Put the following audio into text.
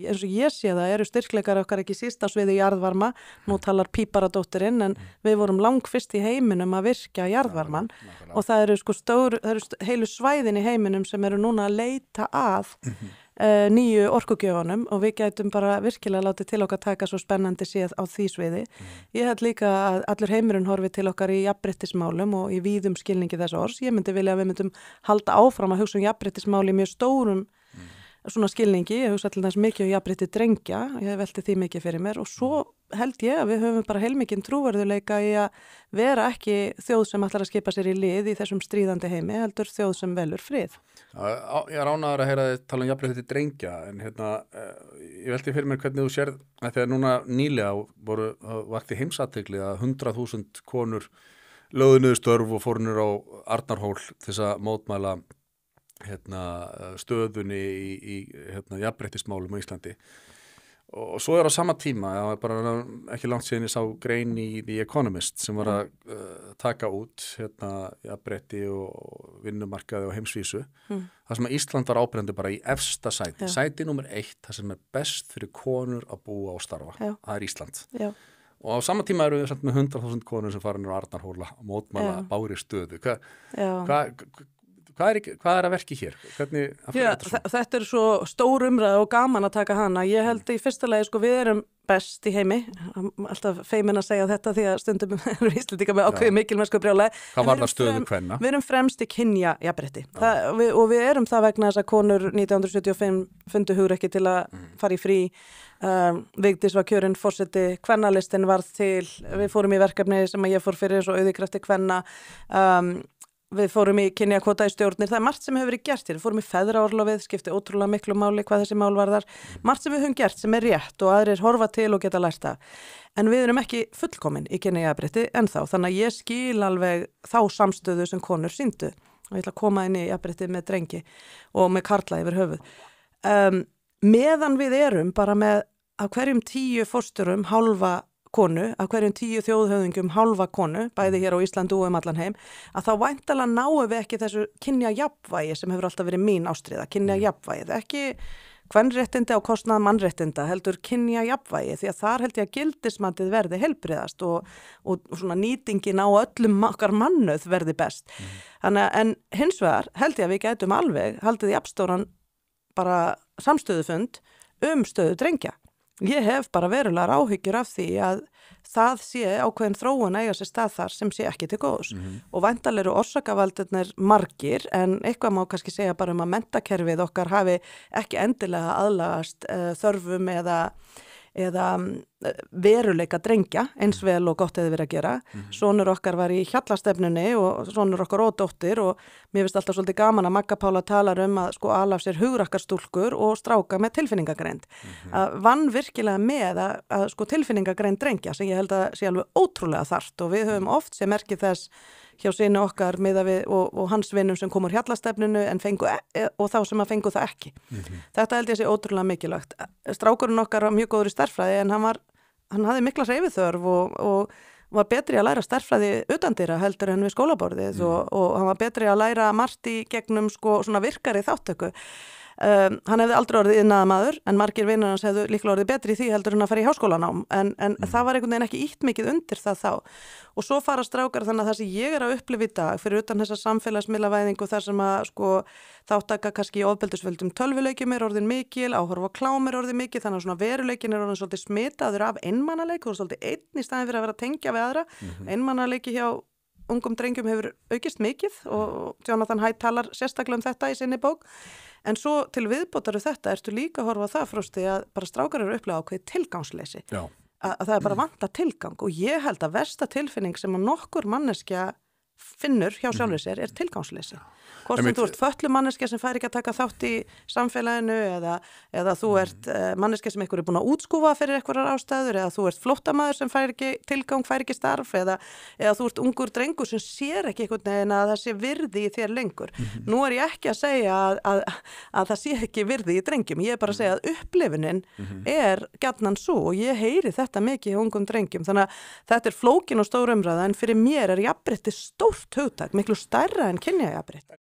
Eins og ég sé það eru styrkleikar okkar ekki síst á sviði jarðvarma, nú talar Píparadóttirinn, en við vorum langfyrst í heiminum að virkja jarðvarman og það eru það eru heilu svæðin í heiminum sem eru núna að leita að nýju orkugjöfunum og við gætum bara virkilega látið til okkar taka svo spennandi séð á því sviði. Ég held líka að allur heimurinn horfi til okkar í jafnréttismálum og í víðum skilningi þess orðs. Ég myndi vilja að við myndum halda áfram að hugsa jafnréttismál í mjög stórum svona skilningi, ég hugsa til þess mikið um jafnrétti drengja, ég velti því mikið fyrir mér og svo held ég að við höfum bara heilmikinn trúverðuleika í að vera ekki þjóð sem ætlar að skipa sér í lið í þessum stríðandi heimi, heldur þjóð sem velur frið. Ég er ánægður að heyra þið tala um jafnrétti drengja, en ég velti fyrir mér hvernig þú sérð, þegar núna nýlega vakti heimsathygli að 100.000 konur lögðu niður störf og fóru niður á Arnarhól til þess að mótmæla stöðunni í jafnréttismálum á Íslandi og svo á sama tíma, bara ekki langt síðan ég sá grein í The Economist sem var að taka út jafnrétti og vinnumarkaði og heimsvísu þar sem að Ísland var áberandi bara í efsta sæti, sæti númer 1 þar sem er best fyrir konur að búa og starfa, það er Ísland. Já. Og á sama tíma eru við með 100.000 konur sem fara niður á Arnarhóla og mótmæla bári stöðu. Hvað er að verki hér? Þetta er svo stór umræða og gaman að taka hana. Ég held í fyrsta lagi við erum best í heimi. Alltaf feimin að segja þetta því að stundum eru Íslendingar með ákveðið mikilmennsku brjálæði. Hvað var það stöðu kvenna? Við erum fremst í kynjajafnrétti. Og við erum það vegna þess að konur 1975 fundu hugrekki til að fara í frí. Vigdís var kjörin forseti, kvennalistin varð til. Við fórum í verkefni sem ég fór fyrir svo auðikrafti kvenna. Við fórum í kynjakvóta í stjórnir, það er margt sem hefur verið gert hér, við fórum í feðraorlofið, skipti ótrúlega miklu máli hvað þessi mál varðar, margt sem við höfum gert sem er rétt og aðrir horfa til og geta lært það. En við erum ekki fullkomin í kynjajafnrétti ennþá, þannig að ég skil alveg þá samstöðu sem konur sýndu og ég ætla að koma inn í jafnrétti með drengi og með karla yfir höfuð. Meðan við erum bara með af hverjum 10 fósturum hálfa konu, af hverjum 10 þjóðhöfðingum hálfa konu, bæði hér á Íslandi og allan heim, að þá væntanlega náum við ekki þessu kynjajafnvægi sem hefur alltaf verið mín ástríða, kynjajafnvægið, ekki kvenréttindi á kostnað mannréttinda, heldur kynjajafnvægi, því að þar held ég að gildismatið verði heilbriðast og svona nýtingin á öllum okkar mannauð verði best. En hins vegar held ég að við gætum alveg haldið jafnstóran bara samstöðufund stöðu drengja. Ég hef bara verulegar áhyggjur af því að það sé ákveðin þróun eiga sér stað þar sem sé ekki til góðs. Og væntanlega eru orsakavaldurnir margir en eitthvað má kannski segja bara að menntakerfið okkar hafi ekki endilega aðlagast þörfum eða veruleika drengja eins vel og gott hefði verið að gera. Sonur okkar var í hjallastefnunni og sonur okkar og dóttir og mér finnst alltaf svolítið gaman að Magga Pála talar að ala af sér hugrakkarstúlkur og stráka með tilfinningagreind. Vann virkilega með að tilfinningagreind drengja sem ég held að sé alveg ótrúlega þarft og við höfum oft sem merkið þess hjá syni okkar miðað við og hans vinnum sem kom úr hjallastefnunu en fengu og þá sem að fengu það ekki. Þetta held ég sé ótrúlega mikilvægt. Strákurinn okkar var mjög góður í stærðfræði en hann hafði mikla hreyfiþörf og var betri að læra stærðfræði utandyra heldur en við skólaborðið og hann var betri að læra margt í gegnum svona virkari þáttöku. Hann hefði aldrei orðið iðnaðarmaður en margir vinir hans hefðu líklega orðið betri í því heldur en að fara í háskólanám en það var einhvern veginn ekki ítt mikið undir það þá og svo fara strákar þannig að það sem ég er að upplifa í dag fyrir utan þessa samfélagsmiðlavæðingu þar sem að þáttaka kannski í ofbeldisvöldum tölvuleikjum er orðin mikil, áhorf á klám er orðin mikil þannig að svona veruleikin er orðin svolítið smitaður af einmanaleik og svolítið einn í staðin fyrir að vera að tengja við aðra einmanaleiki hjá ungum drengjum hefur aukist mikið og Jonathan Haidt talar sérstaklega þetta í sinni bók. En svo til viðbótar þetta ertu líka að horfa á það Frosti að bara strákar eru upplega ákveðið tilgangsleysi. Að það er bara vanta tilgang og ég held að versta tilfinning sem að nokkur manneskja finnur hjá sjálfur sér er tilgangsleysi. Hvort sem þú ert fötluð manneskja sem fær ekki að taka þátt í samfélaginu eða þú ert manneskja sem einhver er búin að útskúfa fyrir einhverjar ástæður eða þú ert flóttamaður sem fær ekki tilgang, fær ekki starf eða þú ert ungur drengur sem sér ekki einhvern veginn að það sé virði í þér lengur. Nú er ég ekki að segja að það sé ekki virði í drengjum. Ég er bara að segja að upplifunin er gjarnan svo og ég heyri þetta mikið hjá ungum drengjum. Þannig að þetta er flókin og stór umræða en fyrir mér er jafnrétti stórt hugtak, miklu stærra en kynjajafnrétti.